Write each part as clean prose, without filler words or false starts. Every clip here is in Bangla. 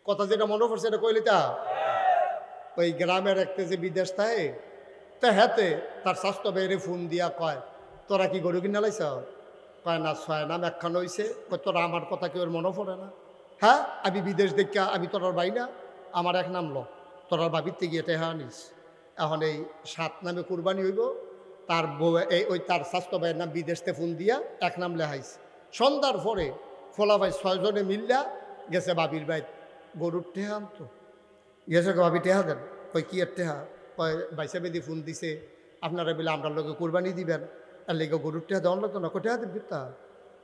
কথা যেটা মনে পড়ছে এটা কইলি তা ওই গ্রামের একটা যে বিদেশ থাকে তা হাতে তার স্বাস্থ্য বাইরে ফোন দিয়া কয় তোরা কি গরু কিনা লাইছ কয় না ছয় নাম একখান হইছে কয় তোরা আমার কথা কেউ মনে পড়ে না হ্যাঁ আমি বিদেশ দেখা আমি তোরার বাই না আমার এক নাম ল তোরার বাবির থেকে এটা হ্যাঁ নিস এখন এই 7 নামে কুরবানি হইব তার এই ওই তার স্বাস্থ্য ভাইয়ের নাম বিদেশতে ফোন দিয়া এক নাম লেহাইছে সন্ধ্যার পরে ফোলা ভাই 6 জনে মিল্লা গেছে বাবির ভাই গরুর টেহা আনতো গেছে বাবি টেহা দেন কই কি এর টেহা কয় বাইসা বেদি ফোন দিছে আপনারা বলে আমরা লোকে কুরবানি দিবেন আর লেগে গরুর টেহা দেওয়ার লাগতো না কই টেহা দেন কিতা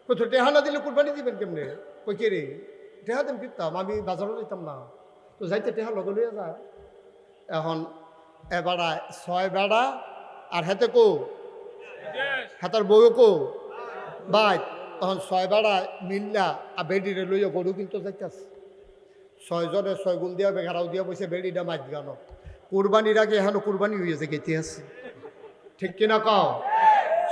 কই তো টেহা না দিলে কুরবানি দিবেন কেমনে কই কে রে টেহা দেন কিতাম আমি বাজারও যেতাম না তো যাইতে টেহা লগে লইয়া যায় এখন এবারা 6 বেড়া আর হাতে কো হাতার বউ কো ভাই তখন 6 বেড়া মিল্লা আর বেডিরে লইয়া গরু কিন্তু যাইতেছে 6 জনে 6 গুণ দিয়া বেঘারাও দিয়া বসে বেডিটা মাছ গানো কুরবানির আগে এখনো কুরবানি হয়েছে গেতে আছে ঠিক কিনা কও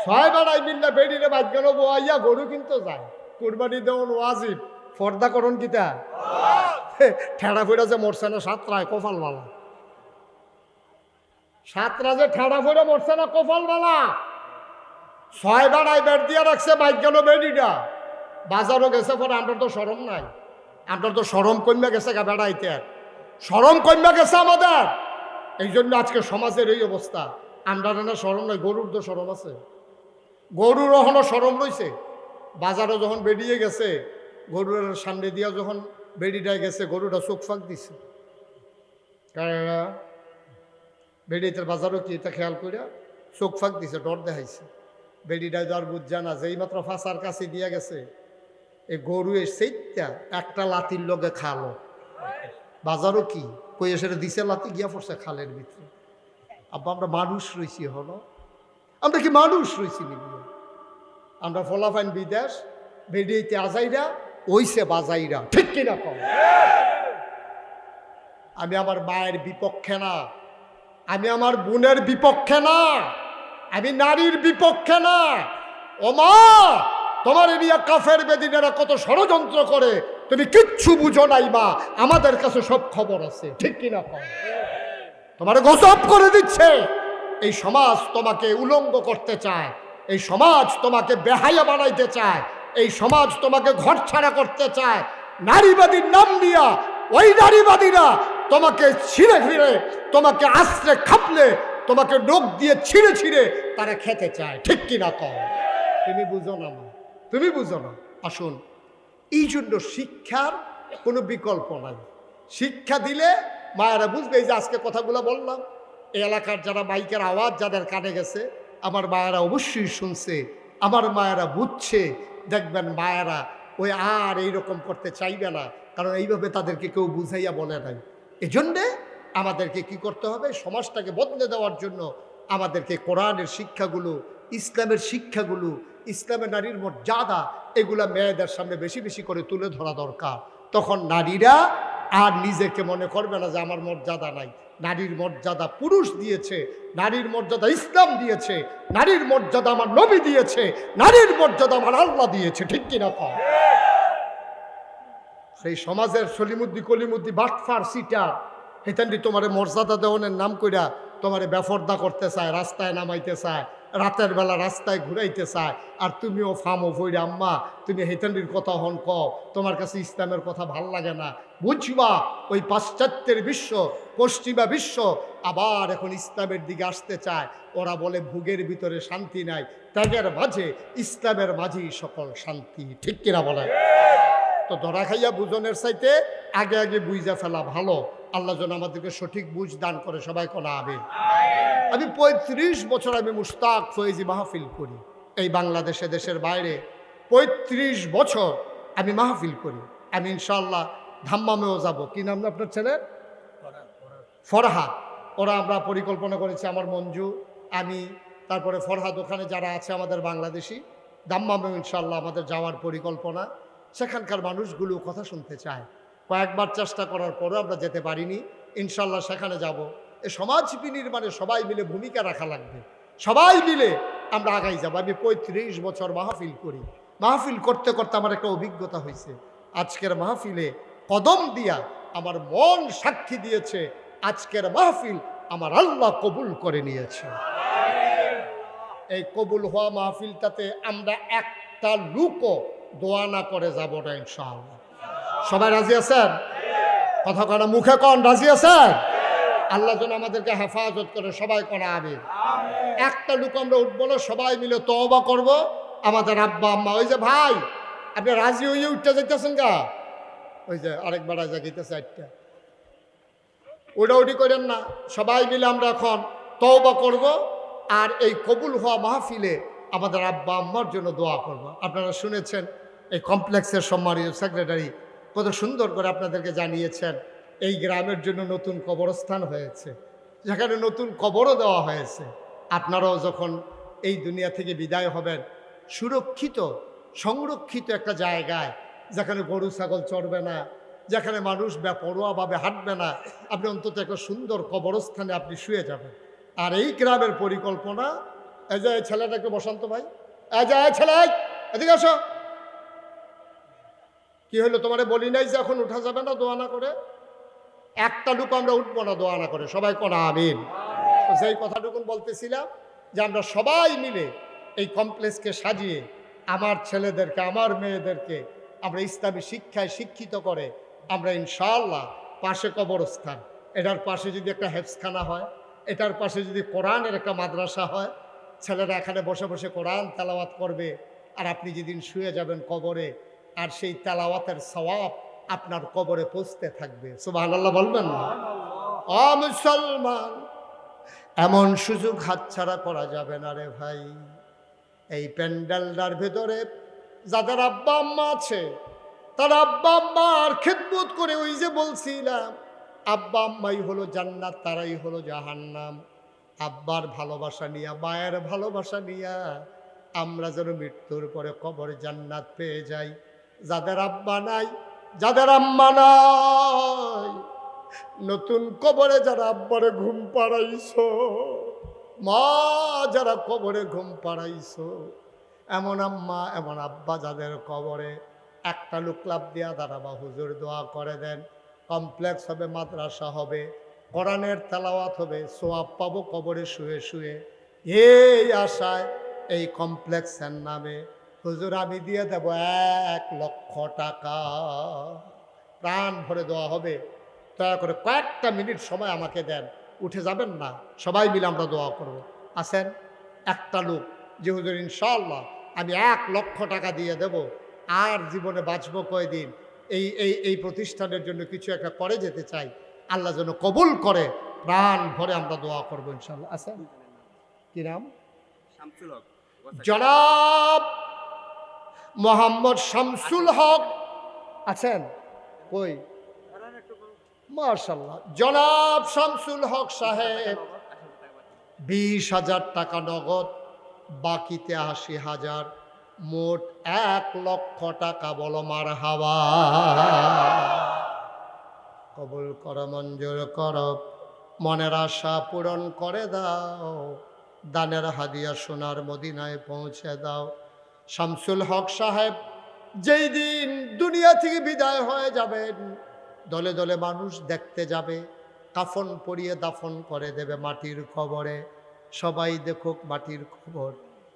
6 বেড়ায় মিল্লা বেডিরে মাছ গানো বোয়াইয়া গরু কিন্তু যায় কুরবানি দেওয়ান ওয়াজিব ফর্দা করণ কিতা ঠেড়া ফেড়া যে মরছে না 7 রায় কপালওয়ালা 7 রাজে ঠেড়া ফেড়ে মরছে না কপালওয়ালা 6 বেড়ায় বেড দিয়া রাখছে মাছ গেল বেডিটা বাজারও গেছে পরে আমরা তো শরম নাই আমরা তো শরম কমে গেছে গা বেড়াইতে শরম কমে গেছে আমাদের এই জন্য আজকে সমাজের এই অবস্থা আমরা না শরম নাই গরুর তো শরম আছে গরুর এখনো শরম রয়েছে বাজারে যখন বেরিয়ে গেছে গরুর সামনে দিয়া যখন বেডিটায় গেছে গরুটা চোখ ফাঁক দিছে বেডিটার বাজারও কি এটা খেয়াল করিয়া চোখ ফাঁক দিছে ডর দেখাইছে বেডিটায় যার বুঝ না যেই মাত্র ফাঁসার কাছে দিয়া গেছে এই গরু সেইটা একটা লাতির লগে খালো বাজারও কি কই এসে দিছে লাতি গিয়া পড়ছে খালের ভিতরে আব্বা আমরা মানুষ রয়েছি হলো আমরা কি মানুষ রয়েছি নাকি আমরা ফলাফাইন বিদেশ বেডিয়েতে আজাইরা ওইসে বাজাইরা ঠিক কিনা কম আমি আমার মায়ের বিপক্ষে না আমি আমার বোনের বিপক্ষে না আমি নারীর বিপক্ষে না ও মা তোমার এরিয়া কাফের বেদিনেরা কত ষড়যন্ত্র করে তুমি কিচ্ছু বুঝো নাই মা আমাদের কাছে সব খবর আছে ঠিক কিনা কম তোমার গজব করে দিচ্ছে এই সমাজ তোমাকে উলঙ্গ করতে চায় এই সমাজ তোমাকে বেহায়া বানাইতে চায় এই সমাজ তোমাকে ঘর ছাড়া করতে চায় নারীবাদীর নাম দিয়া ওই নারীবাদীরা তোমাকে ছিঁড়ে ফিরে তোমাকে আশ্রে খাপলে তোমাকে নখ দিয়ে ছিঁড়ে ছিঁড়ে তারা খেতে চায় ঠিক কিনা কম তুমি বুঝো না মা তুমি বুঝো না আসুন এই জন্য শিক্ষার কোনো বিকল্প নাই শিক্ষা দিলে মায়েরা বুঝবে এই যে আজকে কথাগুলো বললাম এই এলাকার যারা মাইকের আওয়াজ যাদের কানে গেছে আমার মায়েরা অবশ্যই শুনছে আমার মায়েরা বুঝছে দেখবেন মায়েরা ওই আর এইরকম করতে চাইবে না কারণ এইভাবে তাদেরকে কেউ বুঝাইয়া বলে নাই এজন্যে আমাদেরকে কি করতে হবে সমাজটাকে বদলে দেওয়ার জন্য আমাদেরকে কোরআনের শিক্ষাগুলো ইসলামের শিক্ষাগুলো ইসলামের নারীর মর্যাদা এগুলা মেয়েদের সামনে বেশি বেশি করে তুলে ধরা দরকার তখন নারীরা আর নিজেকে মনে করবে না যে আমার মর্যাদা নাই নারীর মর্যাদা পুরুষ দিয়েছে নারীর মর্যাদা ইসলাম দিয়েছে নারীর মর্যাদা আমার নবী দিয়েছে নারীর মর্যাদা আমার আল্লাহ দিয়েছে ঠিক কিনা কম সেই সমাজের সলিমুদ্দি কলিমুদ্দি বাটফার সিটার হেতান্ডি তোমার মর্যাদা দেওয়ানের নাম কইরা তোমার বেফর্দা করতে চায় রাস্তায় নামাইতে চায় রাতের বেলা রাস্তায় ঘুরাইতে চায় আর তুমিও ফামো ফইরে আম্মা তুমি হেতান্ডির কথা হন কও তোমার কাছে ইসলামের কথা ভাল লাগে না বুঝবা ওই পাশ্চাত্যের বিশ্ব পশ্চিমা বিশ্ব আবার এখন ইসলামের দিকে আসতে চায় ওরা বলে ভোগের ভিতরে শান্তি নাই ত্যাগের মাঝে ইসলামের মাঝেই সকল শান্তি ঠিক কিনা বলে তো ধরা খাইয়া বুঝনের চাইতে আগে আগে বুঝা ফেলা ভালো আল্লাহ যেন আমাদেরকে সঠিক বুঝ দান করে সবাই কোনা আমিন আমি ৩৫ বছর আমি মুশতাক ফয়েজি মাহফিল করি এই বাংলাদেশে দেশের বাইরে ৩৫ বছর আমি মাহফিল করি আমি ইনশাআল্লাহ ধাম্মামেও যাব কি নাম আপনার ছেলে ফরহাদ ওরা আমরা পরিকল্পনা করেছি আমার মঞ্জু আমি তারপরে ফরহাদ ওখানে যারা আছে আমাদের বাংলাদেশি ধাম্মামেও ইনশাআল্লাহ আমাদের যাওয়ার পরিকল্পনা সেখানকার মানুষগুলো কথা শুনতে চায় কয়েকবার চেষ্টা করার পরও আমরা যেতে পারিনি ইনশাআল্লাহ সেখানে যাব এই সমাজ বিনির্মাণে সবাই মিলে ভূমিকা রাখা লাগবে সবাই মিলে আমরা আগাই যাব আমি ৩৫ বছর মাহফিল করি মাহফিল করতে করতে আমার একটা অভিজ্ঞতা হয়েছে আজকের মাহফিলে কদম দিয়া আমার মন সাক্ষী দিয়েছে আজকের মাহফিল আমার আল্লাহ কবুল করে নিয়েছে। এই কবুল হওয়া মাহফিলটাতে আমরা একটা লুকও দোয়া না করে যাব না ইনশাআল্লাহ। সবাই রাজি আছেন? কথা কনা মুখে কন রাজি আছেন? আল্লাহ যেন আমাদেরকে হেফাজত করে, সবাই কনা আমিন। একটা লুক আমরা উঠবো না, সবাই মিলে তওবা করব। আমাদের আব্বা আম্মা, ওই যে ভাই আপনি রাজি হইয়ে উঠতে যাইতেছেন গা, ওই যে আরেকবার রাজা গিতেছে একটা, ওটা উঠি করেন না। সবাই মিলে আমরা এখন তওবা করব আর এই কবুল হওয়া মাহফিলে আমাদের আব্বা আম্মার জন্য দোয়া করব। আপনারা শুনেছেন এই কমপ্লেক্সের সম্মানিত সেক্রেটারি কত সুন্দর করে আপনাদেরকে জানিয়েছেন এই গ্রামের জন্য নতুন কবরস্থান হয়েছে, যেখানে নতুন কবরও দেওয়া হয়েছে। আপনারাও যখন এই দুনিয়া থেকে বিদায় হবেন সুরক্ষিত সংরক্ষিত একটা জায়গায়, যেখানে গরু ছাগল চড়বে না, যেখানে মানুষ বেপরোয়াভাবে হাঁটবে না, আপনি অন্তত একটা সুন্দর কবরস্থানে আপনি শুয়ে যাবেন। আর এই গ্রামের পরিকল্পনা, এই যে ছেলেটাকে বসন্ত ভাই, এই যে ছেলে এদিকে আসো, কি হলো তোমারে বলি নাই যে এখন উঠা যাবে না দোয়া না করে? একটা লুক আমরা উঠবো না দোয়া না করে, সবাই কোনা আমিন। তো সেই কথাটুকু বলতেছিলাম যে আমরা সবাই মিলে এই কমপ্লেক্সকে সাজিয়ে আমার ছেলেদেরকে আমার মেয়েদেরকে আমরা ইসলামী শিক্ষায় শিক্ষিত করে আমরা ইনশাআল্লাহ পাশে কবরস্থান, এটার পাশে যদি একটা হেফজখানা হয়, এটার পাশে যদি কোরআনের একটা মাদ্রাসা হয়, ছেলেরা এখানে বসে বসে কোরআন তেলাওয়াত করবে আর আপনি যেদিন শুয়ে যাবেন কবরে আর সেই তেলাওয়াতের সওয়াব আপনার কবরে পৌঁছতে থাকবে। সুবহানাল্লাহ বলবেন না? ও মুসলমান, এমন সুযোগ হাতছাড়া করা যাবে না রে ভাই। এই প্যান্ডেলটার ভেতরে যাদের আব্বা আম্মা আছে তার আব্বা আম্মার খেদমত করে, ওই যে বলছিলাম আব্বা আম্মাই হলো জান্নাত, তারাই হলো জাহান্নাম। আব্বার ভালোবাসা নিয়া মায়ের ভালোবাসা নিয়া আমরা যেন মৃত্যুর পরে কবরে জান্নাত পেয়ে যাই। যাদের আব্বা নাই যাদের আম্মা নাই, নতুন কবরে যারা আব্বারে ঘুম পাড়াইছো, মা যারা কবরে ঘুম পাড়াইছো, এমন আম্মা এমন আব্বা যাদের কবরে, একটা লোক লাভ দিয়া দাঁড়াবা, হুজুর দোয়া করে দেন, কমপ্লেক্স হবে, মাদ্রাসা হবে, কোরআনের তেলাওয়াত হবে, সোয়াব পাবো কবরে শুয়ে শুয়ে। এই আশায় এই কমপ্লেক্সের নামে হুজুর আমি দিয়ে দেব 1 লক্ষ টাকা, প্রাণ ভরে দেওয়া হবে। দয়া করে কয়েকটা মিনিট সময় আমাকে দেন, উঠে যাবেন না, সবাই মিলে আমরা দোয়া করব। আসেন একটা লোক যে হুজুর ইনশাআল্লাহ আমি 1 লক্ষ টাকা দিয়ে দেব, আর জীবনে বাঁচবো কয়দিন, এই এই এই প্রতিষ্ঠানের জন্য কিছু একটা করে যেতে চাই, আল্লাহ যেন কবুল করে, প্রাণ ভরে আমরা দোয়া করবো ইনশাআল্লাহ। আসেন, কি নাম? জনাব মোহাম্মদ শামসুল হক আছেন? কই? মাশাআল্লাহ, জনাব শামসুল হক সাহেব 20,000 টাকা নগদ, বাকিতে 80,000, মোট 1 লক্ষ টাকা। বলো মারহাবা। কবুল করো, মঞ্জুর করো, মনের আশা পূরণ করে দাও, দানের হাদিয়া সোনার মদিনায় পৌঁছে দাও। শামসুল হক সাহেব যেই দিন দুনিয়া থেকে বিদায় হয়ে যাবেন, দলে দলে মানুষ দেখতে যাবে, কাফন পরিয়ে দাফন করে দেবে মাটির কবরে। সবাই দেখুক মাটির কবর।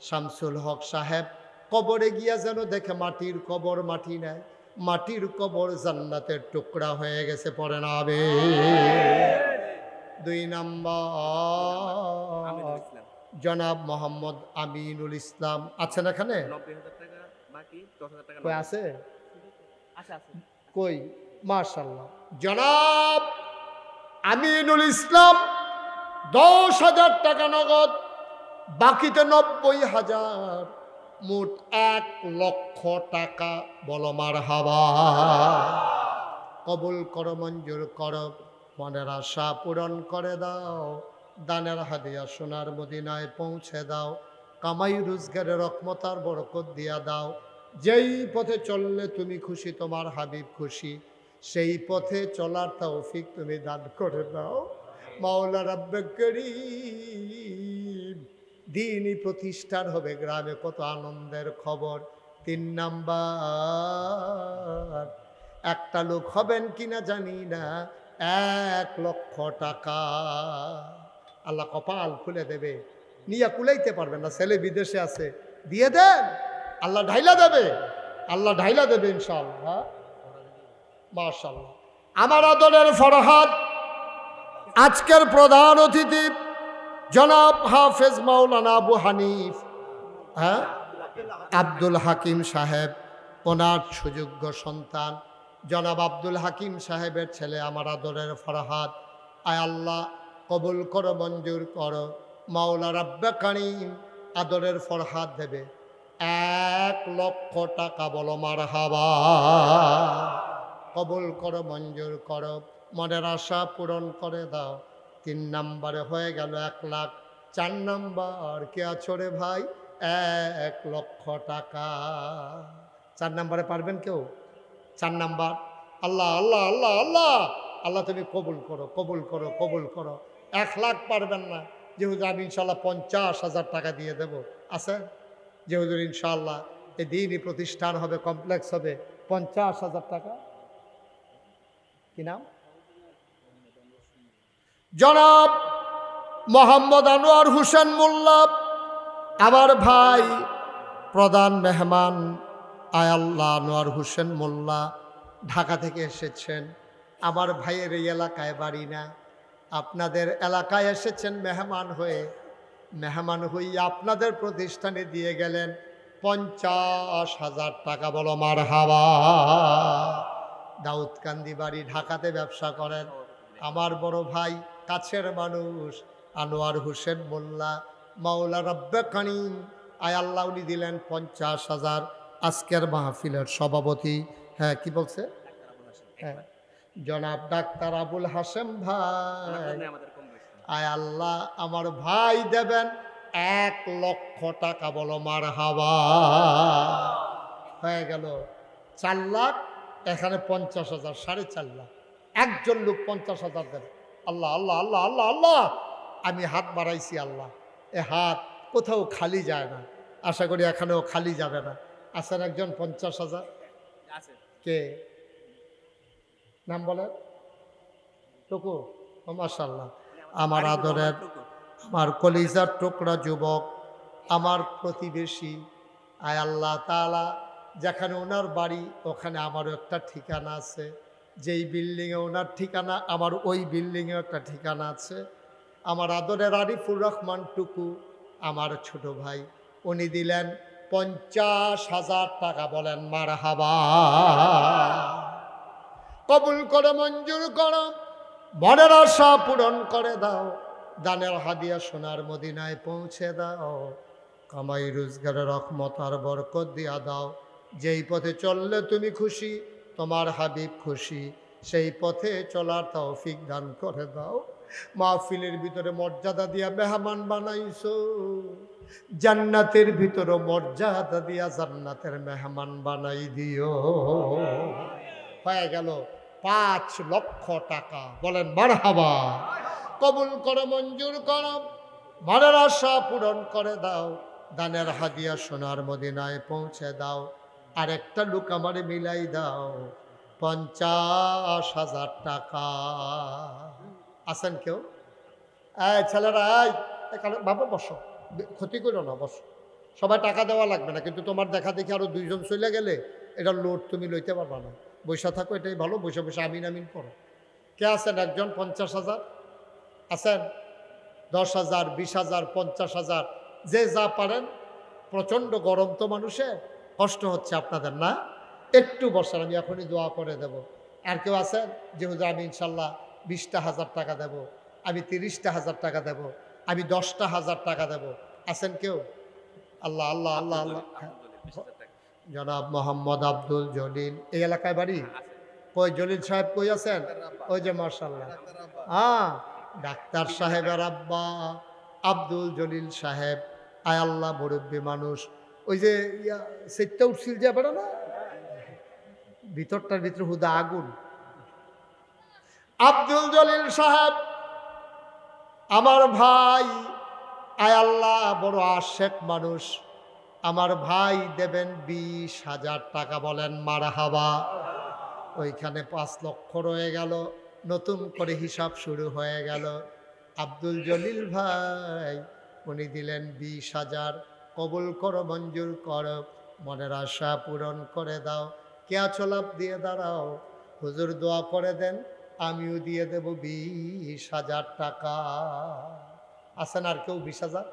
শামসুল হক সাহেব কবরে গিয়া যেন দেখে মাটির কবর মাটি নেয়, মাটির কবর জান্নাতের টুকরা হয়ে গেছে। পড়ে না হবে। 2 নাম্বার জনাব মোহাম্মদ আমিনুল ইসলাম আছেন এখানে? 90,000 টাকা বাকি, 10,000 টাকা কই আছে? আছে। কই? মাশাআল্লাহ, জনাব আমিনুল ইসলাম 10,000 টাকা নগদ, বাকিতে 90,000, মোট 1 লক্ষ টাকা। বলো মারহাবা। কবুল করো, মঞ্জুর করো, মনের আশা পূরণ করে দাও, দানের হাদিয়া সোনার মদিনায় পৌঁছে দাও, কামাই রোজগারের রহমতার বরকত দিয়া দাও। যেই পথে চললে তুমি খুশি, তোমার হাবিব খুশি, সেই পথে চলার তৌফিক তুমি দান করে দাও। মাওলা রাব্বে করিম, দ্বীনি প্রতিষ্ঠান হবে গ্রামে, কত আনন্দের খবর। 3 নাম্বার একটা লোক হবেন কিনা জানি না, 1,00,000 টাকা আল্লাহ কপাল খুলে দেবে, নিয়ে কুলাইতে পারবেন না, ছেলে বিদেশে আছে, দিয়ে দেন, আল্লাহ ঢাইলা দেবে, আল্লাহ ঢাইলা দেবে ইনশাআল্লাহ। মাশাআল্লাহ। আমার আদরের ফরহাদ, আজকের প্রধান অতিথি জনাব হাফেজ মাওলানা আবু হানিফ আব্দুল হাকিম সাহেব, ওনার সুযোগ্য সন্তান জনাব আব্দুল হাকিম সাহেবের ছেলে আমার আদরের ফরহাদ, আয় আল্লাহ কবুল করো, মঞ্জুর করো। মাওলা রাব্বে কারীম আদরের ফরহাদ দেবে 1,00,000 টাকা, বলো মারহাবা। কবুল করো, মঞ্জুর করো, মনের আশা পূরণ করে দাও। 3 নম্বরে হয়ে গেল 1,00,000। 4 নম্বর কে আছো রে ভাই? 1,00,000 টাকা। 4 নম্বরে পারবেন কেউ? 4 নম্বর। আল্লাহ আল্লাহ আল্লাহ আল্লাহ আল্লাহ, তুমি কবুল করো, কবুল করো, কবুল করো। 1,00,000 পারবেন না, যে হুজুর আমি ইনশাল্লাহ 50,000 টাকা দিয়ে দেব, আছে যে হুজুর ইনশাল্লাহ এই দিনই প্রতিষ্ঠান হবে, কমপ্লেক্স হবে, 50,000 টাকা। কি নাম? জনাব মোহাম্মদ আনোয়ার হোসেন মোল্লা, আমার ভাই প্রধান মেহমান। আয় আল্লাহ, আনোয়ার হোসেন মোল্লা ঢাকা থেকে এসেছেন, আমার ভাইয়ের এই এলাকায় বাড়ি না, আপনাদের এলাকায় এসেছেন মেহমান হয়ে। মেহমান হইয়া আপনাদের প্রতিষ্ঠানে দিয়ে গেলেন 50,000 টাকা, বলো মারহাবা। দাউদকান্দি বাড়ি, ঢাকাতে ব্যবসা করেন, আমার বড় ভাই, কাছের মানুষ আনোয়ার হোসেন মোল্লা, মাওলা রাব্বে কারীম আয় আল্লাহ উনি দিলেন 50,000। আজকের মাহফিলের সভাপতি, হ্যাঁ কি বলছে? হ্যাঁ, জনাব ডাক্তার আবুল হাশেম ভাই, আয় আল্লাহ আমার ভাই দেবেন 1,00,000 টাকা, বলো মারহাবা। হয়ে গেল 4 লাখ, এখানে 50,000, 4.5 লাখ। একজন লোক 50,000 দেবে। আল্লাহ আল্লাহ আল্লাহ আল্লাহ আল্লাহ, আমি হাত বাড়াইছি আল্লাহ, এ হাত কোথাও খালি যায় না, আশা করি এখানেও খালি যাবে না। আছেন একজন 50,000? কে নাম বলেন? টুকু, মাশাআল্লাহ। আমার আদরের, আমার কলিজার টুকরা যুবক, আমার প্রতিবেশী, আয় আল্লাহ তাআলা যেখানে ওনার বাড়ি ওখানে আমারও একটা ঠিকানা আছে, যেই বিল্ডিংয়ে ওনার ঠিকানা আমার ওই বিল্ডিংয়ে একটা ঠিকানা আছে। আমার আদরের আরিফুর রহমান টুকু, আমার ছোট ভাই, উনি দিলেন 50,000 টাকা, বলেন মারহাবা। কবুল করে, মঞ্জুর করো, মনের আশা পূরণ করে দাও, দানের হাদিয়া সোনার মদিনায় পৌঁছে দাও, কামাই রোজগারের রহমত আর বরকত দিয়া দাও। যেই পথে চললে তুমি খুশি, তোমার হাবিব খুশি, সেই পথে চলার তৌফিক দান করে দাও। মাহফিলের ভিতরে মর্যাদা দিয়া মেহমান বানাইছো, জান্নাতের ভিতরে মর্যাদা দিয়া জান্নাতের মেহমান বানাই দিও। হয়ে গেল 5,00,000 টাকা, বলেন মারহাবা। কবুল করো, মঞ্জুর করো, মনের আশা পূরণ করে দাও, দানের হাদিয়া সোনার মদিনায় পৌঁছে দাও। আর একটা লোক আমারে মিলাই দাও 50,000 টাকা। আছেন কেউ? ছেলেরা বাবা বসো, ক্ষতি করো না, বসো। সবাই টাকা দেওয়া লাগবে না, কিন্তু তোমার দেখা দেখি আরো 2 জন চলে গেলে এটা লোড তুমি লইতে পারবা না। বৈশা থাকো, এটাই ভালো, বসে বসে আমিন আমিন করো। কে আছেন একজন? 50,000 আছেন? 10,000, 20,000, 50,000, যে যা পারেন। প্রচণ্ড গরম তো, মানুষের কষ্ট হচ্ছে আপনাদের না? একটু বসেন, আমি এখনই দোয়া করে দেব। আর কেউ আছেন যে হুজুর আমি ইনশাল্লাহ 20,000 টাকা দেব, আমি 30,000 টাকা দেব, আমি 10,000 টাকা দেব? আছেন কেউ? আল্লাহ আল্লাহ আল্লাহ আল্লাহ। জনাব মোহাম্মদ আব্দুল জলিল, এই এলাকায় বাড়ি? কই জলিল সাহেব কই আছেন? ওই যে মাশাআল্লাহ, হ্যাঁ ডাক্তার সাহেবের আব্বা আব্দুল জলিল সাহেব, আয় আল্লাহ মুরব্বী মানুষ। ওই যে সেটটা উঠছিল যে বেড়া না, ভিতরটার ভিতরে হুদা আগুন। আব্দুল জলিল সাহেব আমার ভাই, আয় আল্লাহ বড় আশেক মানুষ, আমার ভাই দেবেন 20,000 টাকা, বলেন মারহাবা। ওইখানে 5 লক্ষ রয়ে গেল, নতুন করে হিসাব শুরু হয়ে গেল। আব্দুল জলিল ভাই উনি দিলেন 20,000, কবুল করো, মঞ্জুর করো, মনের আশা পূরণ করে দাও। কে আছো, লাভ দিয়ে দাঁড়াও, হুজুর দোয়া করে দেন, আমিও দিয়ে দেব 20,000 টাকা। আছেন আর কেউ 20,000?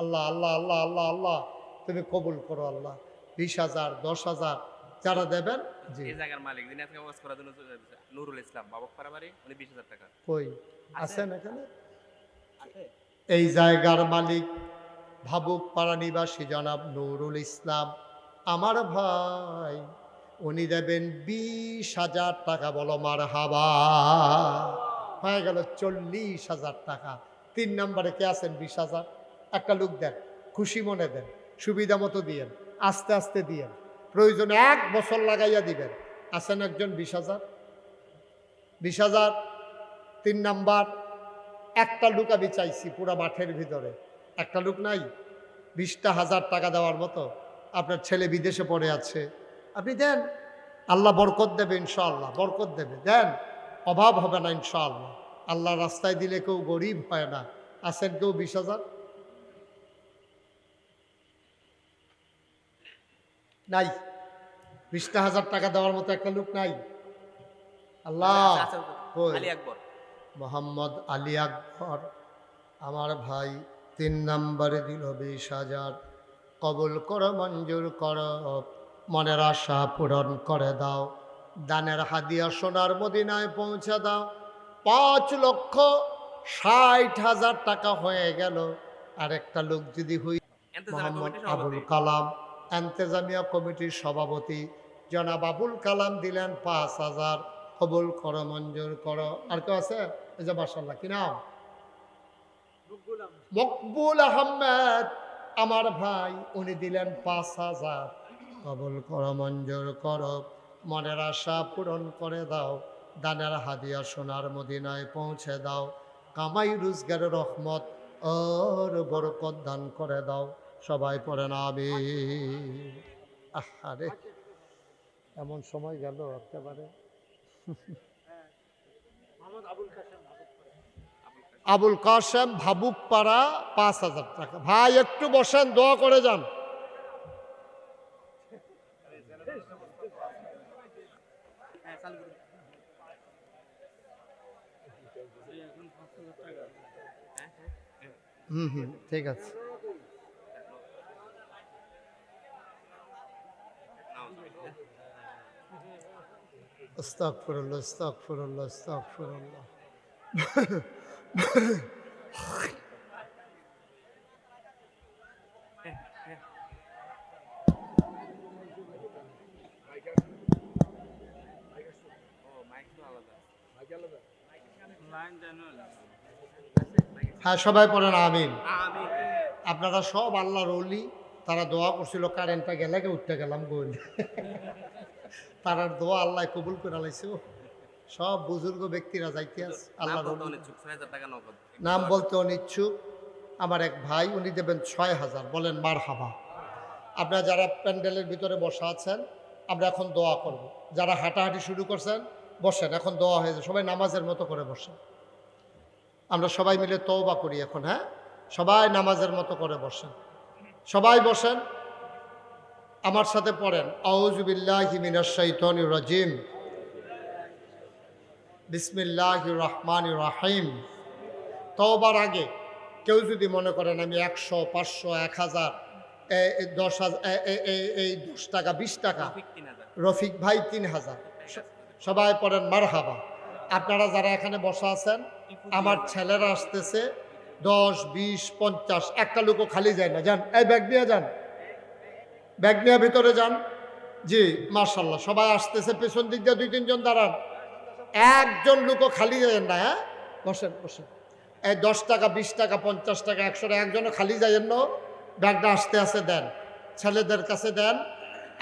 আল্লাহ আল্লাহ আল্লাহ আল্লাহ আল্লাহ, তুমি কবুল করো আল্লাহ। 20,000, 10,000 যারা দেবেন। জি, এই জায়গার মালিক যিনি আজকে ওয়াজ করার জন্য চলে এসেছে, নুরুল ইসলাম বাবকপাড়া বাড়ি, উনি 20,000 টাকা কই আছে। আছেন এখানে? আছে। এই জায়গার মালিক ভাবুক পাড়া নিবাসী জনাব নুরুল ইসলাম আমার ভাই, উনি দেবেন 20,000 টাকা। বলো মারহাবা। হয়ে গেল 40,000 টাকা। 3 নম্বরে কে আছেন 20,000? একটা লোক দেন, খুশি মনে দেন, সুবিধা মতো দিয়েন, আস্তে আস্তে দিয়েন, প্রয়োজনে 1 বছর লাগাইয়া দিবেন। আছেন একজন 20,000? 20,000। 3 নাম্বার, একটা লোক আমি চাইছি পুরা মাঠের ভিতরে, একটা লোক নাই 20,000 টাকা দেওয়ার মতো? আপনার ছেলে বিদেশে পড়ে আছে, আপনি দেন, আল্লাহ বরকত দেবে ইনশাআল্লাহ, বরকত দেবে, দেন, অভাব হবে না ইনশাআল্লাহ। আল্লাহ রাস্তায় দিলে কেউ গরিব হয় না। আছেন কেউ 20,000? নাই? 20,000 টাকা দেওয়ার মতো একটা লোক নাই? আল্লাহ আছে, কই? আলী আকবর। মোহাম্মদ আলী আকবর আমার ভাই 3 নম্বরে দিল 20,000। কবুল করো, মঞ্জুর করো, মনের আশা পূরণ করে দাও। দানের হাদিয়া সোনার মদিনায় পৌঁছে দাও। 5,60,000 টাকা হয়ে গেল। আরেকটা লোক যদি হই, এন্তেজামিয়া মোহাম্মদ কমিটির আবুল সভাপতি। কালাম, এন্তেজামিয়া কমিটির সভাপতি জনাব আবুল কালাম দিলেন 5,000। কবুল করো, মঞ্জুর করো। আর কেউ আছে? এই যে মাশাআল্লাহ, কি নাম? মকবুল আহমেদ আমার ভাই, উনি দিলেন 5,000। কবুল করো, মঞ্জুর করো, মনের আশা পূরণ করে দাও। দানের হাদিয়া সোনার মদিনায় পৌঁছে দাও। কামাই রোজগারের রহমত আর বরকত দান করে দাও। সবাই পড়ে না আমিন। আরে এমন সময় গেল একেবারে। আবুল কাশেম ভাবুক পাড়া 5,000 টাকা। ভাই একটু বসেন, দোয়া করে যান। হ্যাঁ, চালু করুন। হ্যাঁ, হ্যাঁ, হ্যাঁ। ঠিক আছে। আস্তাগফিরুল্লাহ, আস্তাগফিরুল্লাহ, আস্তাগফিরুল্লাহ। ও, মাইক তো আলাদা। হ্যাঁ, সবাই পড়েন আমিন। আমিন। আপনারা সব আল্লাহর ওলি, তারা দোয়া করছিল, কারেন্টটা গেলে উঠতে গেলাম গোল। তারার দোয়া আল্লাহ কবুল করে লাইছে। সব বুজুর্গ ব্যক্তিরা যাইতে আছে নাম আল্লাহর বলতে ওলি। অনিচ্ছুক, 6,000 টাকা নগদ। নাম বলতে অনিচ্ছুক আমার এক ভাই, উনি দেবেন 6,000। বলেন মারহাবা। আপনারা যারা প্যান্ডেলের ভিতরে বসা আছেন, আমরা এখন দোয়া করব। যারা হাঁটাহাঁটি শুরু করছেন বসেন, এখন দোয়া হয়ে যায়। সবাই নামাজের মতো করে বসেন। আমরা সবাই মিলে তওবা করি এখন। হ্যাঁ, সবাই নামাজের মতো করে বসেন, সবাই বসেন, আমার সাথে পড়েন আউযু বিল্লাহি মিনাশ শাইতানির রাজিম, বিসমিল্লাহির রহমানির রহিম। তওবার আগে কেউ যদি মনে করেন আমি 100, 500, 1,000, 10,000, এই 10 টাকা 20 টাকা, রফিক 3,000। রফিক ভাই 3,000, সবাই পড়েন মারহাবা। আপনারা যারা এখানে বসা আছেন, আমার ছেলেরা আসতেছে 10, 20, 50, একটা লোকও খালি যায় না। যান, এই ব্যাগ নিয়ে যান, ব্যাগ নিয়ে ভিতরে যান। জি মাশাল্লাহ, সবাই আসতেছে। পেছন দিক দিয়ে 2-3 জন দাঁড়ান, একজন লোকও খালি যায়েন না। হ্যাঁ, বসেন বসেন। এই 10 টাকা, 20 টাকা, 50 টাকা, 100 টাকা, একজনও খালি যায়েন না। ব্যাগটা আস্তে আস্তে দেন, ছেলেদের কাছে দেন,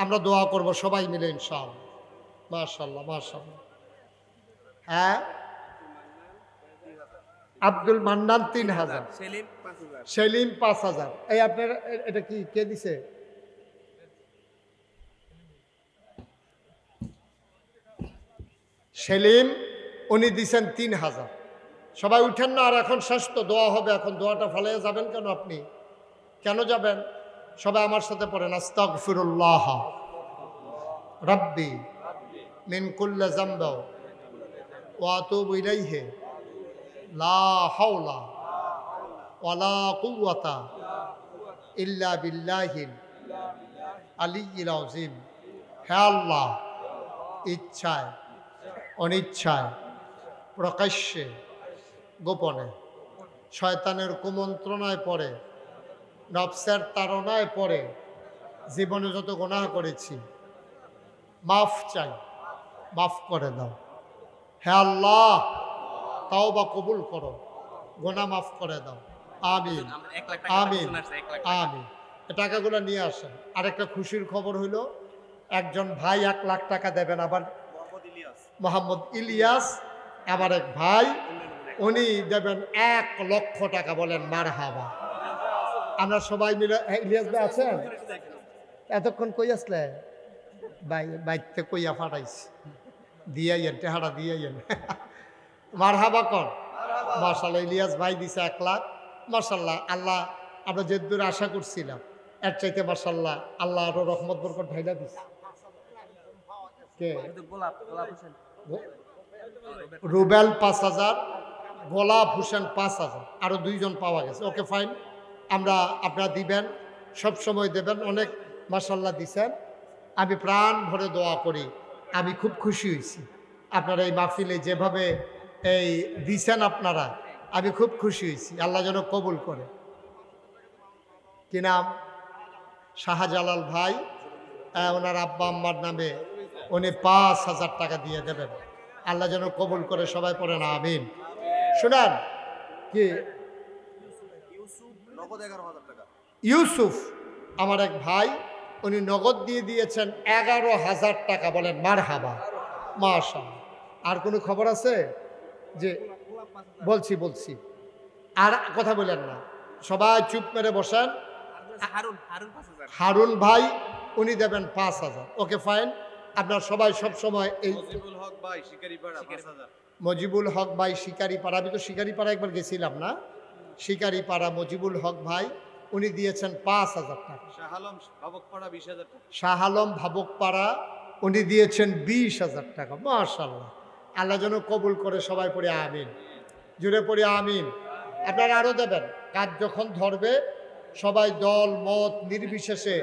আমরা দোয়া করব সবাই মিলে ইনশাআল্লাহ। মাশাল্লাহ মাশাল্লাহ। হ্যাঁ, আব্দুল মান্নান 3,000, সেলিম 5,000। সেলিম 5,000। এই আপনার এটা কি কে দিছে? সেলিম উনি দিছেন 3000। সবাই উঠেন না, আর এখন শেষ তো, দোয়া হবে এখন। দোয়াটা ফেলে যাবেন কেন আপনি? কেন যাবেন? সবাই আমার সাথে পড়েন, আস্তাগফিরুল্লাহ রাব্বি মিন কুল্লি যামব ওয়া আতুবু ইলাইহি লা হাওলা ওয়ালা কুওয়াতা ইল্লা বিল্লাহিল আলিয়্যিল আযীম। হে আল্লাহ, ইচ্ছায় অনিচ্ছায় প্রকাশ্যে গোপনে শয়তানের কুমন্ত্রণায় পড়ে, নফসের তাড়নায় পড়ে জীবনে যত গুনাহ করেছি মাফ চাই, মাফ করে দাও। হে আল্লাহ, তাওবা কবুল করো, গুনাহ মাফ করে দাও। আমিন আমরা 1 লাখ টাকা আমিন ঘোষণা আসছে, 1 লাখ টাকা। আমিন। এই টাকাগুলো নিয়ে আসেন। আরেকটা খুশির খবর হইল, একজন ভাই 1 লাখ টাকা দেবেন, আবার মোহাম্মদ ইলিয়াস আমার এক ভাই, উনি দেবেন 1 লক্ষ টাকা। বলেন মারহাবা। আমরা সবাই মিলে, ইলিয়াস ভাই আছেন? এতক্ষণ কই আসলে? বাইতে কইয়া ফাটাইছি, দিয়াইয়েন টেহারা দিয়াইয়েন। মারহাবা কর। মাশাআল্লাহ, ইলিয়াস ভাই দিছে 1 লাখ। মাশাআল্লাহ, আল্লাহ আমরা যে দূর আশা করছিলাম এর চাইতে মাশাআল্লাহ আল্লাহ আরো রহমত বরকত ঢাইলা দিছে। কে? কিন্তু গোলাপ হোসেন রুবেল 5000, গোলাপ হোসেন 5000, আরো 2 জন পাওয়া গেছে। ওকে ফাইন, আমরা আপনারা দিবেন, সব সময় দেবেন। অনেক মাশাআল্লাহ দিছেন, আমি প্রাণ ভরে দোয়া করি। আমি খুব খুশি হয়েছি আপনারা এই মাহফিলে যেভাবে এই দিছেন আপনারা, আমি খুব খুশি হয়েছি। আল্লাহ যেন কবুল করে। কি নাম? শাহজালাল ভাই, ওনার আব্বা আম্মার নামে উনি 5000 টাকা দিয়ে দেবেন। আল্লাহ যেন কবুল করে। সবাই পড়েন আমিন। শুনেন, কি ইউসুফ আমার এক ভাই, উনি নগদ দিয়ে দিয়েছেন 11,000 টাকা। বলেন মারহাবা, মাশাআল্লাহ। আর কোনো খবর আছে? যে বলছি আর কথা বলেন না, সবাই চুপ মেরে বসেন। হারুন 5000। হারুন ভাই উনি দেবেন 5000। ওকে ফাইন, আপনার সবাই সব সময় এই মজিবুল হক ভাই শিকারিপাড়া 5000। মজিবুল হক ভাই শিকারিপাড়া, আমি তো শিকারিপাড়া একবার গেছিলাম না, শিকারিপাড়া মজিবুল হক ভাই উনি দিয়েছেন 5000 টাকা। শাহ আলম ভাবকপাড়া 20000 টাকা। শাহ আলম ভাবকপাড়া উনি দিয়েছেন 20,000 টাকা। মাশাআল্লাহ, আল্লাহ যেন কবুল করে। সবাই পড়ে আমিন, জুড়ে পড়ে আমিন। আপনারা আরও দেবেন, কাজ যখন ধরবে সবাই দল মত নির্বিশেষে।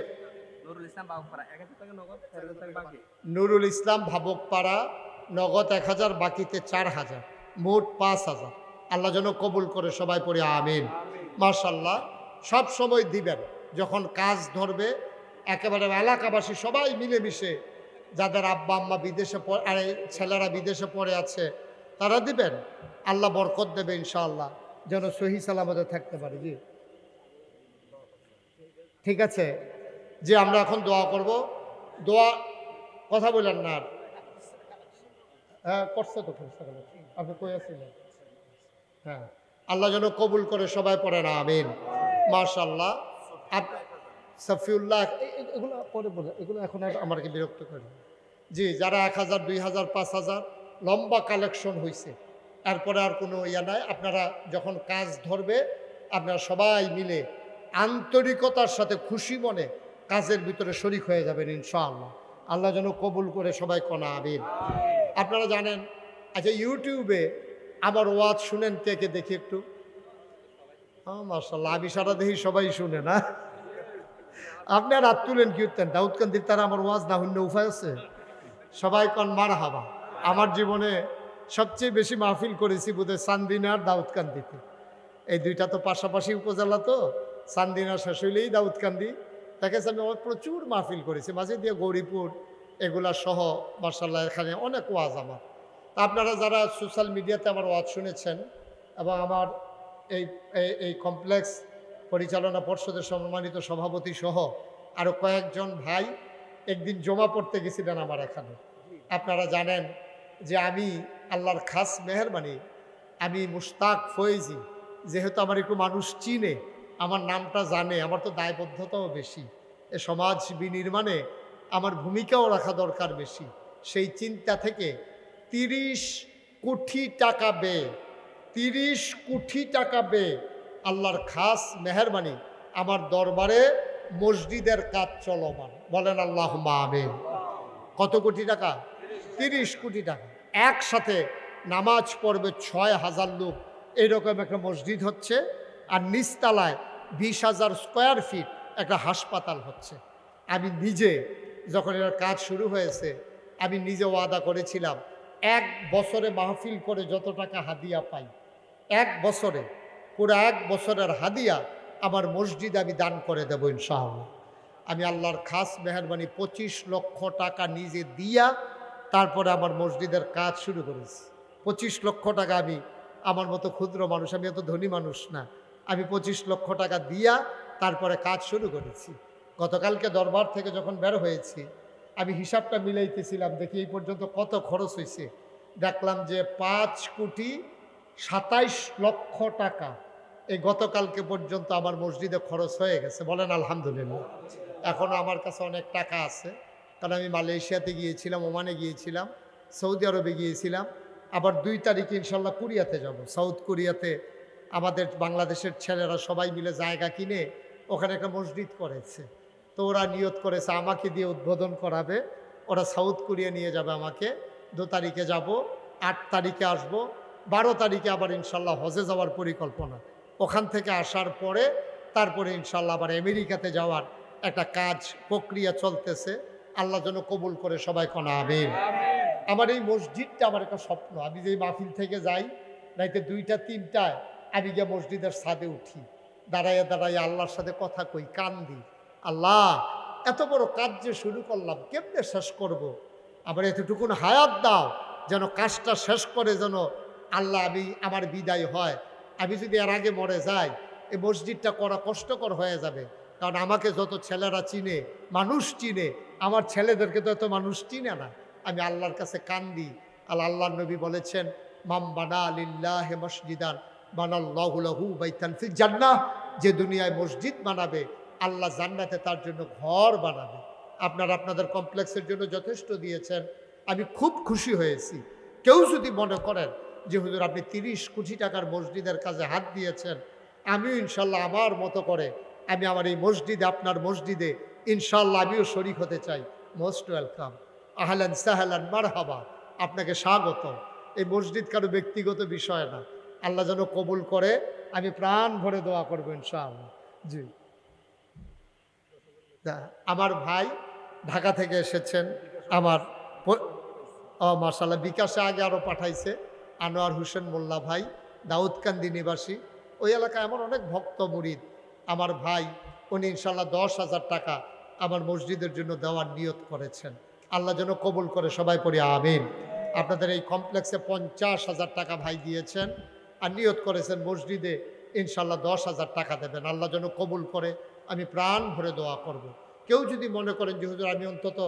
নুরুল ইসলাম বাবুপাড়া 1000 টাকা নগদ, 4000 টাকা বাকি। নুরুল ইসলাম ভাবকপাড়া নগদ 1000, বাকিতে 4000, মোট 5000। আল্লাহ যেন কবুল করে। সবাই পড়ে আমিন। মাশাআল্লাহ, সব সময় দিবেন যখন কাজ ধরবে। একেবারে এলাকাবাসী সবাই মিলেমিশে, যাদের আব্বা আম্মা বিদেশে আর ছেলেরা বিদেশে পড়ে আছে, তারা দিবেন। আল্লাহ বরকত দেবে ইনশাআল্লাহ, যেন সহি সালামতে থাকতে পারে। জি ঠিক আছে, যে আমরা এখন দোয়া করব। দোয়া কথা বলেন না আর। হ্যাঁ করছে তো, আপনি কই আছিলেন? হ্যাঁ, আল্লাহ যেন কবুল করে। সবাই পড়ে না আমিন। মাশাআল্লাহ, সফিউল্লাহ, এগুলো পরে বলে, এগুলো এখন আর আমাকে বিরক্ত করে। জি, যারা 1000, 2000, 5000 লম্বা কালেকশন হয়েছে, এরপরে আর কোনো ইয়া নাই। আপনারা যখন কাজ ধরবে, আপনারা সবাই মিলে আন্তরিকতার সাথে খুশি মনে কাজের ভিতরে শরিক হয়ে যাবেন ইনশাআল্লাহ। আল্লাহ যেন কবুল করে। সবাই কনা আমিন। আপনারা জানেন, আচ্ছা ইউটিউবে আমার ওয়াজ শুনেন কে কে? দেখি একটু। মাশাআল্লাহ, আমি সারা দেখি সবাই শুনে না। আপনি আর হাত তুলেন কি উঠতেন? দাউদকান্দির তারা আমার ওয়াজ না হইলে উপায় আছে? সবাই কন মারহাবা। আমার জীবনে সবচেয়ে বেশি মাহফিল করেছি বোধহয় চান্দিনা আর দাউদকান্দিতে। এই দুইটা তো পাশাপাশি উপজেলা, তো চান্দিনা শেষ হইলেই দাউদকান্দি। দেখেছি আমি প্রচুর মাহফিল করেছি, মাঝে দিয়ে গৌরীপুর এগুলা সহ। মার্শাল্লাহ, এখানে অনেক ওয়াজ আমার। আপনারা যারা সোশ্যাল মিডিয়াতে আমার ওয়াজ শুনেছেন এবং আমার এই কমপ্লেক্স পরিচালনা পর্ষদের সম্মানিত সভাপতি সহ আরও কয়েকজন ভাই একদিন জমা পড়তে গেছিলেন আমার এখানে। আপনারা জানেন যে আমি আল্লাহর খাস মেহেরবানি, আমি মুশতাক ফয়েজি, যেহেতু আমার একটু মানুষ চিনে, আমার নামটা জানে, আমার তো দায়বদ্ধতাও বেশি, এ সমাজ বিনির্মাণে আমার ভূমিকাও রাখা দরকার বেশি। সেই চিন্তা থেকে 30 কোটি টাকা ব্যয়, 30 কোটি টাকা ব্যয়, আল্লাহর খাস মেহেরবানি আমার দরবারে মসজিদের কাজ চলমান। বলেন আল্লাহুম্মা আমিন। কত কোটি টাকা? 30 কোটি টাকা। একসাথে নামাজ পড়বে 6,000 লোক, এইরকম একটা মসজিদ হচ্ছে। আর নিচতলায় 20,000 স্কোয়ার ফিট একটা হাসপাতাল হচ্ছে। আমি নিজে যখন এর কাজ শুরু হয়েছে, আমি নিজে ওয়াদা করেছিলাম 1 বছরে মাহফিল করে যত টাকা হাদিয়া পাই, 1 বছরে পুরো 1 বছরের হাদিয়া আমার মসজিদে আমি দান করে দেবো ইনশাআল্লাহ। আমি আল্লাহর খাস মেহেরবানি 25 লক্ষ টাকা নিজে দিয়া তারপরে আমার মসজিদের কাজ শুরু করেছি। 25 লক্ষ টাকা আমি, আমার মতো ক্ষুদ্র মানুষ, আমি এত ধনী মানুষ না, আমি 25 লক্ষ টাকা দিয়া তারপরে কাজ শুরু করেছি। গতকালকে দরবার থেকে যখন বের হয়েছি, আমি হিসাবটা মিলাইতেছিলাম, দেখি এই পর্যন্ত কত খরচ হয়েছে। দেখলাম যে 5,27,00,000 টাকা এই গতকালকে পর্যন্ত আমার মসজিদে খরচ হয়ে গেছে। বলেন আলহামদুলিল্লাহ। এখনও আমার কাছে অনেক টাকা আছে, কারণ আমি মালয়েশিয়াতে গিয়েছিলাম, ওমানে গিয়েছিলাম, সৌদি আরবে গিয়েছিলাম, আবার 2 তারিখে ইনশাল্লাহ কোরিয়াতে যাব। সাউথ কোরিয়াতে আমাদের বাংলাদেশের ছেলেরা সবাই মিলে জায়গা কিনে ওখানে একটা মসজিদ করেছে। তো ওরা নিয়ত করেছে আমাকে দিয়ে উদ্বোধন করাবে, ওরা সাউথ কোরিয়া নিয়ে যাবে আমাকে। 2 তারিখে যাব, 8 তারিখে আসব, 12 তারিখে আবার ইনশাল্লাহ হজে যাওয়ার পরিকল্পনা। ওখান থেকে আসার পরে তারপরে ইনশাল্লাহ আবার আমেরিকাতে যাওয়ার একটা কাজ প্রক্রিয়া চলতেছে। আল্লাহ যেন কবুল করে, সবাই কোনা আমিন। আমার এই মসজিদটা আমার একটা স্বপ্ন। আমি যেই মাহফিল থেকে যাই রাইতে 2টা 3টায় আমি গিয়ে মসজিদের ছাদে উঠি, দাঁড়াইয়া দাঁড়াইয়া আল্লাহর সাথে কথা কই, কান্দি, আল্লাহ এত বড় কাজ যে শুরু করলাম কেমনে শেষ করব। আবার এতটুকুন হায়াত দাও যেন কাজটা শেষ করে যেন আল্লাহ আমি আমার বিদায় হয়। আমি যদি এর আগে মরে যাই এই মসজিদটা করা কষ্টকর হয়ে যাবে, কারণ আমাকে যত ছেলেরা চিনে, মানুষ চিনে, আমার ছেলেদেরকে তো এত মানুষ চিনে না। আমি আল্লাহর কাছে কান্দি। আল্লাহর নবী বলেছেন, মাম বানা লিল্লাহি মসজিদান বানাল্লাহু লাহু বাইতান ফিল জান্নাহ, যে দুনিয়ায় মসজিদ বানাবে আল্লাহ জান্নাতে তার জন্য ঘর বানাবে। আপনারা আপনাদের কমপ্লেক্সের জন্য যথেষ্ট দিয়েছেন, আমি খুব খুশি হয়েছি। কেউ যদি মনে করেন যে হুজুর আপনি 30 কোটি টাকার মসজিদের কাজে হাত দিয়েছেন, আমিও ইনশাল্লাহ আমার মতো করে আমি আমার এই মসজিদে, আপনার মসজিদে ইনশাল্লাহ আমিও শরীক হতে চাই। মোস্ট ওয়েলকাম, আহলান সাহলান মারহাবা, আপনাকে স্বাগত। এই মসজিদ কারো ব্যক্তিগত বিষয় না, আল্লাহ যেন কবুল করে, আমি প্রাণ ভরে দোয়া করবো ইনশাআল্লাহ। জি, আমার ভাই ঢাকা থেকে এসেছেন, আমার মাশাআল্লাহ বিকাশে আগে আরও পাঠাইছে, আনোয়ার হোসেন মোল্লা ভাই, দাউদকান্দি নিবাসী। ওই এলাকায় আমার অনেক ভক্ত মুরিদ। আমার ভাই উনি ইনশাল্লাহ 10,000 টাকা আমার মসজিদের জন্য দেওয়ার নিয়ত করেছেন। আল্লাহ যেন কবুল করে, সবাই পড়ি আমিন। আপনাদের এই কমপ্লেক্সে 50,000 টাকা ভাই দিয়েছেন আর নিয়ত করেছেন মসজিদে ইনশাল্লাহ 10,000 টাকা দেবেন। আল্লাহ যেন কবুল করে, আমি প্রাণ ভরে দোয়া করব। কেউ যদি মনে করেন যে হুজুর আমি অন্তত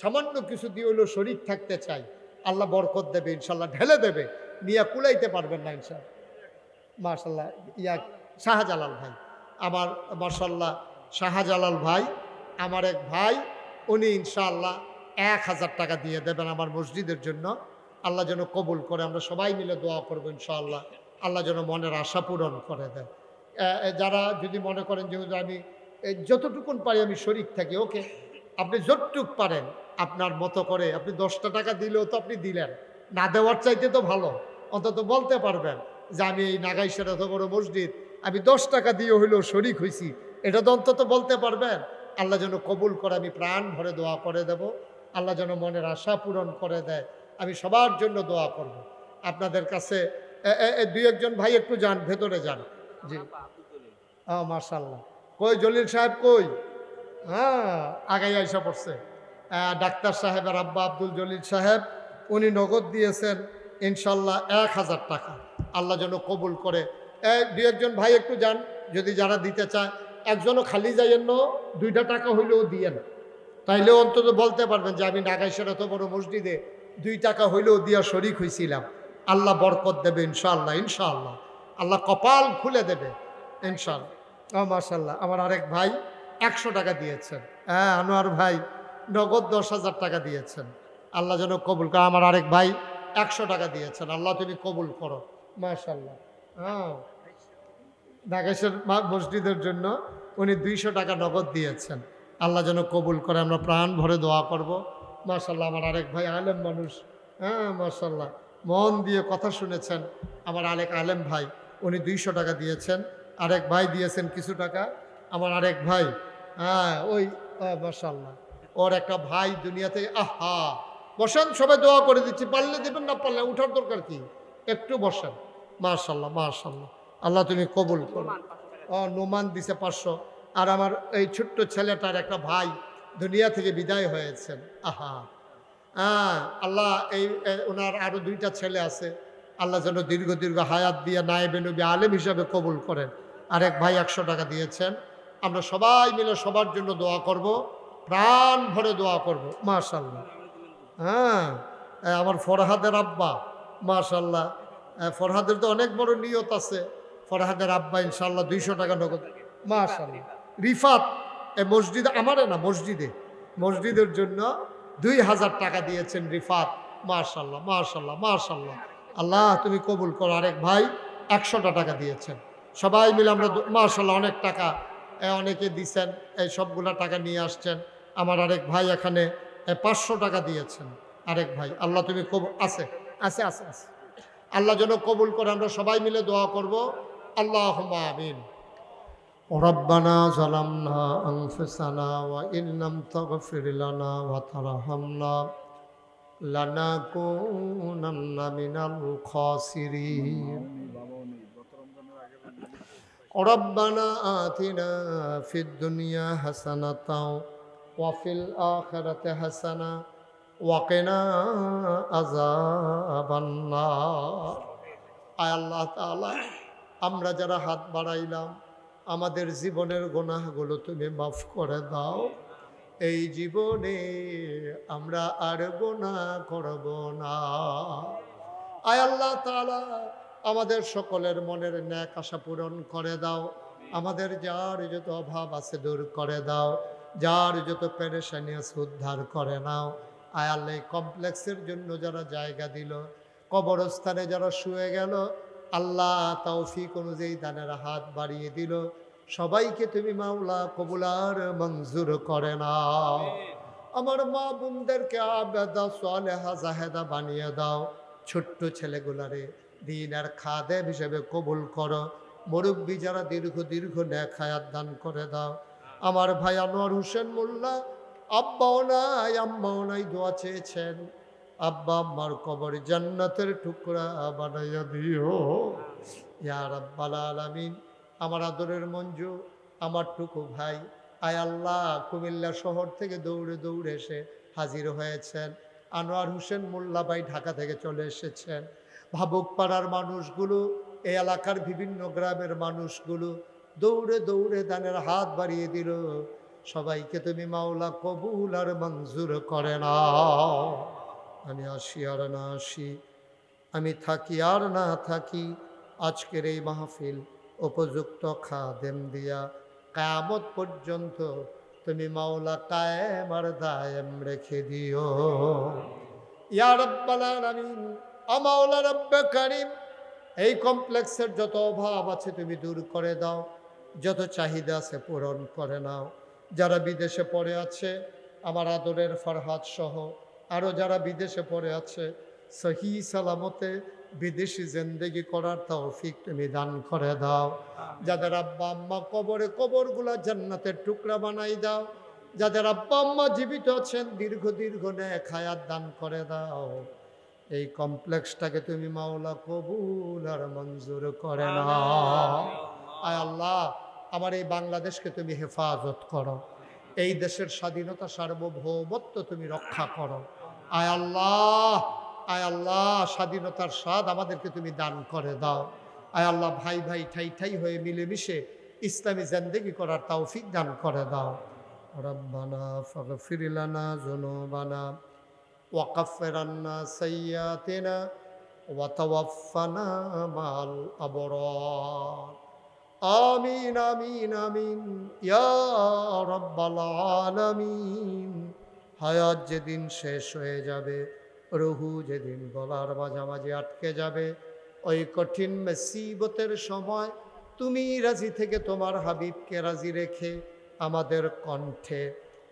সামান্য কিছু দিয়ে হলেও শরীক থাকতে চাই, আল্লাহ বরকত দেবে ইনশাল্লাহ, ঢেলে দেবে, নিয়ে কুলাইতে পারবেন না ইনশাল্লাহ। মাশাল্লাহ, শাহজালাল ভাই আমার, মাশাল্লাহ শাহজালাল ভাই আমার এক ভাই, উনি ইনশাআল্লাহ 1,000 টাকা দিয়ে দেবেন আমার মসজিদের জন্য। আল্লাহ যেন কবুল করে, আমরা সবাই মিলে দোয়া করবো ইনশাআল্লাহ, আল্লাহ যেন মনের আশা পূরণ করে দেয়। যারা যদি মনে করেন যে আমি যতটুকুন পারি আমি শরীক থাকি, ওকে, আপনি যতটুক পারেন আপনার মতো করে, আপনি 10টা টাকা দিলেও তো আপনি দিলেন, না দেওয়ার চাইতে তো ভালো, অন্তত বলতে পারবেন যে আমি এই নাগাইশের এত বড় মসজিদ আমি 10 টাকা দিয়ে হইলেও শরীক হয়েছি, এটা তো অন্তত বলতে পারবেন। আল্লাহ যেন কবুল করে, আমি প্রাণ ভরে দোয়া করে দেব, আল্লাহ যেন মনের আশা পূরণ করে দেয়। আমি সবার জন্য দোয়া করব আপনাদের কাছে। 2-1 ভাই একটু যান, ভেতরে যান। জি, মাশাল্লাহ। কই জলিল সাহেব কই? হ্যাঁ, আগাই আইসা পড়ছে। ডাক্তার সাহেবের আব্বা আব্দুল জলিল সাহেব, উনি নগদ দিয়েছেন ইনশাল্লাহ 1,000 টাকা। আল্লাহ যেন কবুল করে। 2-1 ভাই একটু যান, যদি যারা দিতে চায়, একজনও খালি যাইয়েন না, 2টা টাকা হইলেও দিয়েন, তাইলে অন্তত বলতে পারবেন যে আমি নাগাইশের এত বড় মসজিদে 2 টাকা হইলেও দিয়া শরীক হয়েছিলাম। আল্লাহ বরকত দেবে ইনশাআল্লাহ, ইনশাআল্লাহ আল্লাহ কপাল খুলে দেবে ইনশাআল্লাহ। মাশাল্লাহ, আমার আরেক ভাই 100 টাকা দিয়েছেন। হ্যাঁ, আনোয়ার ভাই নগদ 10,000 টাকা দিয়েছেন। আল্লাহ যেন কবুল করে। আমার আরেক ভাই 100 টাকা দিয়েছেন, আল্লাহ তুমি কবুল করো। মাশাআল্লাহ। হ্যাঁ, ঢাকেশের মসজিদের জন্য উনি 200 টাকা নগদ দিয়েছেন, আল্লাহ যেন কবুল করে, আমরা প্রাণ ভরে দোয়া করব। মাশাআল্লাহ, আমার আরেক ভাই আলেম মানুষ, হ্যাঁ মাশাআল্লাহ, মন দিয়ে কথা শুনেছেন। আমার আরেক আলেম ভাই, উনি 200 টাকা দিয়েছেন। আরেক ভাই দিয়েছেন কিছু টাকা, আমার আরেক ভাই, হ্যাঁ ওই মাশাআল্লাহ, ওর একটা ভাই দুনিয়াতে, আহা বসেন, সবাই দোয়া করে দিচ্ছি, পারলে দেবেন, না পারলে উঠার দরকার কি, একটু বসেন। মাশাআল্লাহ মাশাআল্লাহ, আল্লাহ তুমি কবুল করো। নোমান দিছে 500। আর আমার এই ছোট্ট ছেলেটার একটা ভাই দুনিয়া থেকে বিদায় হয়েছেন, আহা হ্যাঁ আল্লাহ, ওনার আরও 2টা ছেলে আছে, আল্লাহ যেন দীর্ঘ দীর্ঘ হায়াত দিয়ে নায়েবে নবী আলেম হিসাবে কবুল করেন। আরেক ভাই 100 টাকা দিয়েছেন। আমরা সবাই মিলে সবার জন্য দোয়া করব, প্রাণ ভরে দোয়া করব। মাশাআল্লাহ, হ্যাঁ আমার ফরহাদের আব্বা, মাশাআল্লাহ, ফরহাদের তো অনেক বড় নিয়ত আছে। ফরহাদের আব্বা ইনশাআল্লাহ 200 টাকা নগদ। মাশাআল্লাহ। রিফাত মসজিদে, আমারে না, মসজিদের জন্য 2000 টাকা দিয়েছেন রিফাত। মাশাআল্লাহ মাশাআল্লাহ মাশাআল্লাহ, আল্লাহ তুমি কবুল করো। আরেক ভাই 100 টাকা দিয়েছেন। সবাই মিলে আমরা মাশাআল্লাহ, অনেক টাকা অনেকে দিছেন, এই সবগুলা টাকা নিয়ে আসছেন। আমার আরেক ভাই এখানে 500 টাকা দিয়েছেন। আরেক ভাই, আল্লাহ তুমি কবুল, আছে আছে আছে আছে, আল্লাহ যেন কবুল করে। আমরা সবাই মিলে দোয়া করব, আল্লাহুম্মা আমিন। রব্বানা যালামনা আনফুসানা ওয়া ইন লাম তাগফির লানা ওয়া তারহামনা লানাকুনান্না মিনাল খাসিরিন। রব্বানা আতিনা ফিদ দুনিয়া হাসানাতাও ওয়া ফিল আখিরাতি হাসানা ওয়া কিনা আযাবান নার। আয় আল্লাহ তাআলা, আমরা যারা হাত বাড়াইলাম, আমাদের জীবনের গুনাহগুলো তুমি মাফ করে দাও। এই জীবনে আমরা আর গুনাহ করব না। আয় আল্লাহ তাআলা, আমাদের সকলের মনের ন্যাক আশা পূরণ করে দাও। আমাদের যার যত অভাব আছে দূর করে দাও, যার যত পেরেশানি আছে উদ্ধার করে নাও। আয় আল্লাহ, কমপ্লেক্সের জন্য যারা জায়গা দিল, কবরস্থানে যারা শুয়ে গেল, আল্লাহ তৌফিক অনুযায়ী দানের হাত বাড়িয়ে দিল, সবাইকে তুমি মাওলা কবুলার মঞ্জুর করে নাও। আমার মা বোনদেরকে আবেদা সালেহা জাহেদা বানিয়ে দাও। ছোট্ট ছেলেগুলারে দিন আর খাদেম হিসেবে কবুল করো। মুরব্বী যারা দীর্ঘ দীর্ঘ নেক হায়াত দান করে দাও। আমার ভাই আনোয়ার হোসেন মোল্লা, আব্বাও নাই আম্মাও নাই, দোয়া চেয়েছেন, আব্বা আম্মার কবর জান্নাতের টুকরা বানাইয়া দিও ইয়া রাব্বাল আলামিন। আমার আদরের মঞ্জু, আমার টুকু ভাই, আয় আল্লাহ, কুমিল্লা শহর থেকে দৌড়ে দৌড়ে এসে হাজির হয়েছেন। আনোয়ার হোসেন মোল্লা ভাই ঢাকা থেকে চলে এসেছেন। ভাবুক পাড়ার মানুষগুলো, এই এলাকার বিভিন্ন গ্রামের মানুষগুলো দৌড়ে দৌড়ে দানের হাত বাড়িয়ে দিল। সবাইকে তুমি মাওলা কবুল আর মঞ্জুর করে নাও। আমি আসি আর না আসি, আমি থাকি আর না থাকি, আজকের এই মাহফিল উপযুক্ত খাদেম দিয়া কিয়ামত পর্যন্ত তুমি মাওলা কায়েম আর দায়েম রেখে দিও ইয়া রাব্বাল আলামিন। ও মাওলা রব্বে কারীম, এই কমপ্লেক্সের যত অভাব আছে তুমি দূর করে দাও, যত চাহিদা আছে পূরণ করে নাও। যারা বিদেশে পড়ে আছে, আমার আদরের ফরহাদ সহ আরও যারা বিদেশে পড়ে আছে, সহি সালামতে বিদেশি জিন্দেগি করার তৌফিক তুমি দান করে দাও। যাদের আব্বা আম্মা কবরে, কবরগুলা জান্নাতের টুকরা বানাই দাও। যাদের আব্বা আম্মা জীবিত আছেন, দীর্ঘ দীর্ঘ নেক হায়াত দান করে দাও। এই কমপ্লেক্সটাকে তুমি মাওলা কবুল আর মঞ্জুর করে নাও। আয় আল্লাহ, আমার এই বাংলাদেশকে তুমি হেফাজত করো, এই দেশের স্বাধীনতা সার্বভৌমত্ব তুমি রক্ষা করো। আয় আল্লাহ, আয় আল্লাহ, স্বাধীনতার স্বাদ আমাদেরকে তুমি দান করে দাও। আয় আল্লাহ, ভাই ভাই ঠাই ঠাই হয়ে মিলেমিশে ইসলামী জিন্দেগি করার তৌফিক দান করে দাও। রব্বানা ফাগফির লানা যুনুবানা ওয়া কাফির আন্না সাইয়্যাতিনা ওয়া তাওয়াফানা মাল আবরার। আমিন আমিন আমিন ইয়া রাব্বাল আলামিন। হায়াত যেদিন শেষ হয়ে যাবে, রুহু যেদিন গলার মাঝামাঝি আটকে যাবে, ওই কঠিন মুসিবতের সময় তুমি রাজি থেকে তোমার হাবিবকে রাজি রেখে আমাদের কণ্ঠে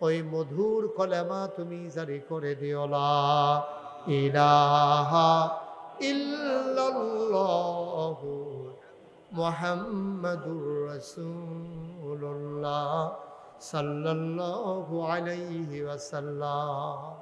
ওই মধুর কলেমা তুমি জারি করে দিও, লা ইলাহা ইল্লাল্লাহু মুহাম্মাদুর রাসূলুল্লাহ সাল্লাল্লাহু আলাইহি ওয়াসাল্লাম।